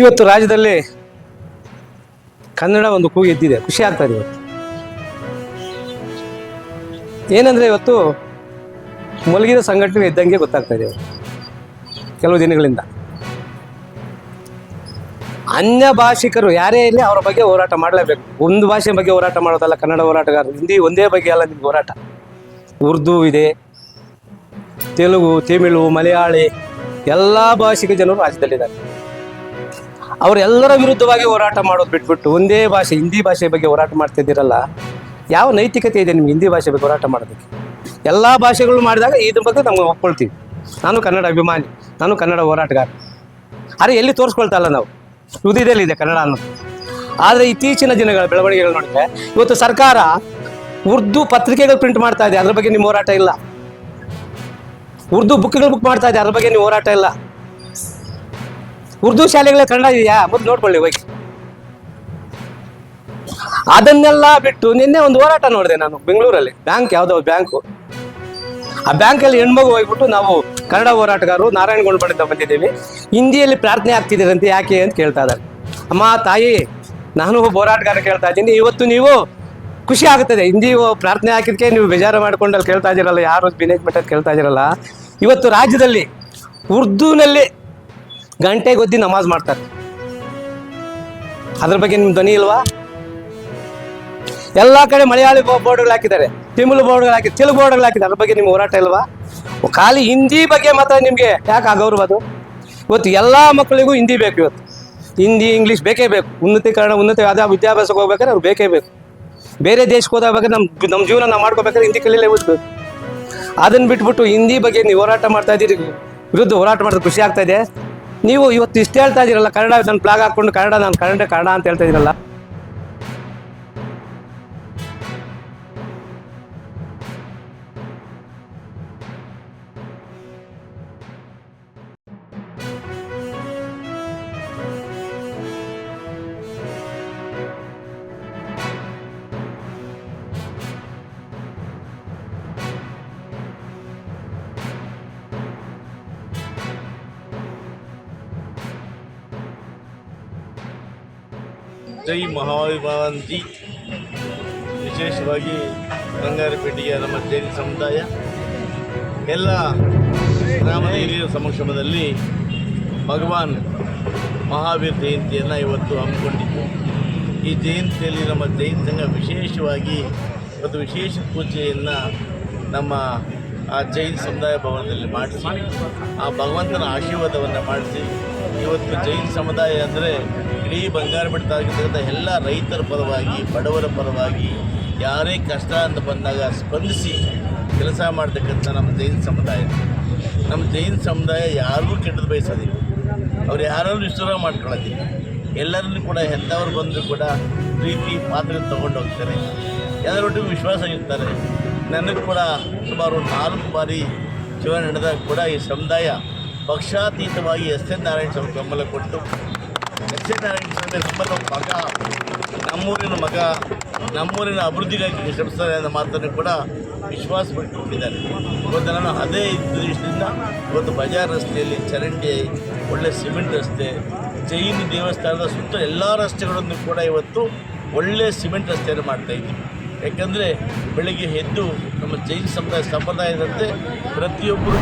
ಇವತ್ತು ರಾಜ್ಯದಲ್ಲಿ ಕನ್ನಡ ಒಂದು ಕೂಗು ಎದ್ದಿದೆ, ಖುಷಿ ಆಗ್ತಾ ಇದೆ ಇವತ್ತು. ಏನಂದ್ರೆ ಇವತ್ತು ಮಲಗಿದ ಸಂಘಟನೆ ಇದ್ದಂಗೆ ಗೊತ್ತಾಗ್ತಾ ಇದೆ ಕೆಲವು ದಿನಗಳಿಂದ. ಅನ್ಯ ಭಾಷಿಕರು ಯಾರೇ ಇರಲಿ ಅವರ ಬಗ್ಗೆ ಹೋರಾಟ ಮಾಡಲೇಬೇಕು. ಒಂದು ಭಾಷೆ ಬಗ್ಗೆ ಹೋರಾಟ ಮಾಡೋದಲ್ಲ ಕನ್ನಡ ಹೋರಾಟಗಾರರು. ಹಿಂದಿ ಒಂದೇ ಬಗ್ಗೆ ಅಲ್ಲ ನಿಮ್ಗೆ ಹೋರಾಟ. ಉರ್ದು ಇದೆ, ತೆಲುಗು, ತಮಿಳು, ಮಲಯಾಳಿ ಎಲ್ಲ ಭಾಷಿಕ ಜನರು ರಾಜ್ಯದಲ್ಲಿದ್ದಾರೆ. ಅವರೆಲ್ಲರ ವಿರುದ್ಧವಾಗಿ ಹೋರಾಟ ಮಾಡೋದು ಬಿಟ್ಬಿಟ್ಟು ಒಂದೇ ಭಾಷೆ ಹಿಂದಿ ಭಾಷೆ ಬಗ್ಗೆ ಹೋರಾಟ ಮಾಡ್ತಿದ್ದೀರಲ್ಲ, ಯಾವ ನೈತಿಕತೆ ಇದೆ ನಿಮ್ಗೆ ಹಿಂದಿ ಭಾಷೆ ಬಗ್ಗೆ ಹೋರಾಟ ಮಾಡೋದಕ್ಕೆ? ಎಲ್ಲ ಭಾಷೆಗಳು ಮಾಡಿದಾಗ ಇದ್ರ ಬಗ್ಗೆ ನಮ್ಗೆ ಒಪ್ಕೊಳ್ತೀವಿ. ನಾನು ಕನ್ನಡ ಅಭಿಮಾನಿ, ನಾನು ಕನ್ನಡ ಹೋರಾಟಗಾರ. ಆದರೆ ಎಲ್ಲಿ ತೋರಿಸ್ಕೊಳ್ತಾ ನಾವು ಹೃದಯದಲ್ಲಿದೆ ಕನ್ನಡ ಅನ್ನೋದು. ಆದರೆ ಇತ್ತೀಚಿನ ದಿನಗಳ ಬೆಳವಣಿಗೆಗಳು ನೋಡಿದ್ರೆ ಇವತ್ತು ಸರ್ಕಾರ ಉರ್ದು ಪತ್ರಿಕೆಗಳು ಪ್ರಿಂಟ್ ಮಾಡ್ತಾ ಇದೆ, ಅದ್ರ ಬಗ್ಗೆ ನಿಮ್ಮ ಹೋರಾಟ ಇಲ್ಲ. ಉರ್ದು ಬುಕ್ಗಳು ಬುಕ್ ಮಾಡ್ತಾ ಇದೆ, ಅದ್ರ ಬಗ್ಗೆ ನೀವು ಹೋರಾಟ ಇಲ್ಲ. ಉರ್ದು ಶಾಲೆಗಳೇ ಕನ್ನಡ ಇದೆಯಾ ಮೊದಲು ನೋಡ್ಕೊಳ್ಳಿ ಹೋಗಿ. ಅದನ್ನೆಲ್ಲ ಬಿಟ್ಟು ನಿನ್ನೆ ಒಂದು ಹೋರಾಟ ನೋಡಿದೆ ನಾನು ಬೆಂಗಳೂರಲ್ಲಿ. ಬ್ಯಾಂಕ್ ಯಾವುದೋ ಬ್ಯಾಂಕು, ಆ ಬ್ಯಾಂಕಲ್ಲಿ ಹೆಣ್ಮಗು ಹೋಗ್ಬಿಟ್ಟು ನಾವು ಕನ್ನಡ ಹೋರಾಟಗಾರರು ನಾರಾಯಣಗೊಂಡ್ಬಳಿಂದ ಬಂದಿದ್ದೀವಿ, ಹಿಂದಿಯಲ್ಲಿ ಪ್ರಾರ್ಥನೆ ಆಗ್ತಿದ್ದೀರಂತೆ ಯಾಕೆ ಅಂತ ಕೇಳ್ತಾ ಇದ್ದಾರೆ. ಅಮ್ಮ ತಾಯಿ, ನಾನು ಹೋರಾಟಗಾರ ಕೇಳ್ತಾ ಇದ್ದೀನಿ, ಇವತ್ತು ನೀವು ಖುಷಿ ಆಗುತ್ತದೆ ಹಿಂದಿ ಪ್ರಾರ್ಥನೆ ಹಾಕಿದ್ಕೆ ನೀವು ಬೇಜಾರು ಮಾಡ್ಕೊಂಡಲ್ಲಿ ಕೇಳ್ತಾ ಇದ್ದೀರಲ್ಲ, ಯಾರು ಮ್ಯಾನೇಜ್ಮೆಂಟಲ್ಲಿ ಕೇಳ್ತಾ ಇದ್ದೀರಲ್ಲ. ಇವತ್ತು ರಾಜ್ಯದಲ್ಲಿ ಉರ್ದುನಲ್ಲಿ ಗಂಟೆಗೊದ್ದಿ ನಮಾಜ್ ಮಾಡ್ತಾರೆ, ಅದ್ರ ಬಗ್ಗೆ ನಿಮ್ ಧ್ವನಿ ಇಲ್ವಾ? ಎಲ್ಲ ಕಡೆ ಮಲಯಾಳಿ ಬೋರ್ಡ್ಗಳು ಹಾಕಿದ್ದಾರೆ, ತಮಿಳು ಬೋರ್ಡ್ಗಳು ಹಾಕಿದ್ದಾರೆ, ತೆಲುಗು ಬೋರ್ಡ್ಗಳು ಹಾಕಿದ್ದಾರೆ, ಅದ್ರ ಬಗ್ಗೆ ನಿಮ್ಗೆ ಹೋರಾಟ ಇಲ್ವಾ? ಖಾಲಿ ಹಿಂದಿ ಬಗ್ಗೆ ಮಾತ್ರ ನಿಮಗೆ ಯಾಕೆ ಆಗೌರವ? ಅದು ಇವತ್ತು ಎಲ್ಲ ಮಕ್ಕಳಿಗೂ ಹಿಂದಿ ಬೇಕು. ಇವತ್ತು ಹಿಂದಿ ಇಂಗ್ಲೀಷ್ ಬೇಕೇ ಬೇಕು. ಉನ್ನತ ವಿದ್ಯಾಭ್ಯಾಸಕ್ಕೆ ಹೋಗ್ಬೇಕಾದ್ರೆ ಅವ್ರು ಬೇಕೇ ಬೇಕು. ಬೇರೆ ದೇಶಕ್ಕೆ ಹೋದಾಗ ನಮ್ಮ ಜೀವನ ನಾವು ಮಾಡ್ಕೋಬೇಕಾದ್ರೆ ಹಿಂದಿ ಕಲೀಲೇ ಓದ್ಬೇಕು. ಅದನ್ನು ಬಿಟ್ಬಿಟ್ಟು ಹಿಂದಿ ಬಗ್ಗೆ ನೀವು ಹೋರಾಟ ಮಾಡ್ತಾ ಇದ್ದೀರಿ, ವಿರುದ್ಧ ಹೋರಾಟ ಮಾಡೋದು ಖುಷಿ ಆಗ್ತಾ ಇದೆ. ನೀವು ಇವತ್ತು ಇಷ್ಟು ಹೇಳ್ತಾ ಇದ್ದೀರಲ್ಲ, ಕನ್ನಡ ನನ್ನ ಫ್ಲಾಗ್ ಹಾಕ್ಕೊಂಡು ಕನ್ನಡ ಅಂತ ಹೇಳ್ತಾ ಇದ್ದೀರಲ್ಲ. ಜೈ ಮಹಾವಿಭಾವಂತಿ. ವಿಶೇಷವಾಗಿ ಬಂಗಾರಪೇಟೆಯ ನಮ್ಮ ಜೈನ ಸಮುದಾಯ ಎಲ್ಲ ಗ್ರಾಮದ ಹಿರಿಯರ ಸಮಕ್ಷಮದಲ್ಲಿ ಭಗವಾನ್ ಮಹಾವೀರ್ ಜಯಂತಿಯನ್ನು ಇವತ್ತು ಹಮ್ಮಿಕೊಂಡಿದ್ದು. ಈ ಜಯಂತಿಯಲ್ಲಿ ನಮ್ಮ ಜೈನ ಸಂಘ ವಿಶೇಷವಾಗಿ ಇವತ್ತು ವಿಶೇಷ ಪೂಜೆಯನ್ನು ನಮ್ಮ ಆ ಜೈನ ಸಮುದಾಯ ಭವನದಲ್ಲಿ ಮಾಡಿಸಿ ಆ ಭಗವಂತನ ಆಶೀರ್ವಾದವನ್ನು ಮಾಡಿಸಿ ಇವತ್ತು ಜೈನ ಸಮುದಾಯ ಅಂದರೆ ಇಡೀ ಬಂಗಾರಪೇಟೆ ತಾಲೂಕಿನ ಎಲ್ಲ ರೈತರ ಪರವಾಗಿ, ಬಡವರ ಪರವಾಗಿ, ಯಾರೇ ಕಷ್ಟ ಅಂತ ಬಂದಾಗ ಸ್ಪಂದಿಸಿ ಕೆಲಸ ಮಾಡ್ತಕ್ಕಂಥ ನಮ್ಮ ಜೈನ ಸಮುದಾಯ ಯಾರಿಗೂ ಕೆಟ್ಟದ್ದು ಬಯಸೋದಿಲ್ಲ. ಅವ್ರು ಯಾರಾದ್ರೂ ವಿಶ್ವಾಸ ಮಾಡ್ಕೊಳ್ಳೋದಿಲ್ಲ. ಎಲ್ಲರನ್ನೂ ಕೂಡ ಎಂಥವ್ರು ಬಂದರೂ ಕೂಡ ಪ್ರೀತಿ ಪಾತ್ರ ತೊಗೊಂಡು ಹೋಗ್ತಾರೆ, ಎಲ್ಲರೊಟ್ಟಿಗೂ ವಿಶ್ವಾಸ ಇರ್ತಾರೆ. ನನಗೆ ಕೂಡ ಸುಮಾರು 4 ಬಾರಿ ಚುನಾವಣೆ ನಡೆದಾಗ ಕೂಡ ಈ ಸಮುದಾಯ ಪಕ್ಷಾತೀತವಾಗಿ ಎಸ್ ಎನ್ ನಾರಾಯಣ ಸ್ವಾಮಿ ಬೆಂಬಲ ಕೊಟ್ಟು, ಎಸ್ ಎನ್ ನಾರಾಯಣ ಸ್ವಾಮಿ ನಮ್ಮನ್ನು ಮಗ ನಮ್ಮೂರಿನ ಅಭಿವೃದ್ಧಿಗಾಗಿ ಶ್ರಮಿಸ್ತಾರೆ ಅನ್ನೋ ಮಾತನ್ನು ಕೂಡ ವಿಶ್ವಾಸ ಪಟ್ಟುಕೊಂಡಿದ್ದಾರೆ. ಇವತ್ತು ನಾನು ಅದೇ ದೃಷ್ಟಿಯಿಂದ ಇವತ್ತು ಬಜಾರ್ ರಸ್ತೆಯಲ್ಲಿ ಚರಂಡಿ, ಒಳ್ಳೆ ಸಿಮೆಂಟ್ ರಸ್ತೆ, ಜೈನ ದೇವಸ್ಥಾನದ ಸುತ್ತ ಎಲ್ಲ ರಸ್ತೆಗಳನ್ನು ಕೂಡ ಇವತ್ತು ಒಳ್ಳೆಯ ಸಿಮೆಂಟ್ ರಸ್ತೆಯನ್ನು ಮಾಡ್ತಾಯಿದ್ವಿ. ಯಾಕಂದರೆ ಬೆಳಗ್ಗೆ ಎದ್ದು ನಮ್ಮ ಜೈನ ಸಂಪ್ರದಾಯದಂತೆ ಪ್ರತಿಯೊಬ್ಬರು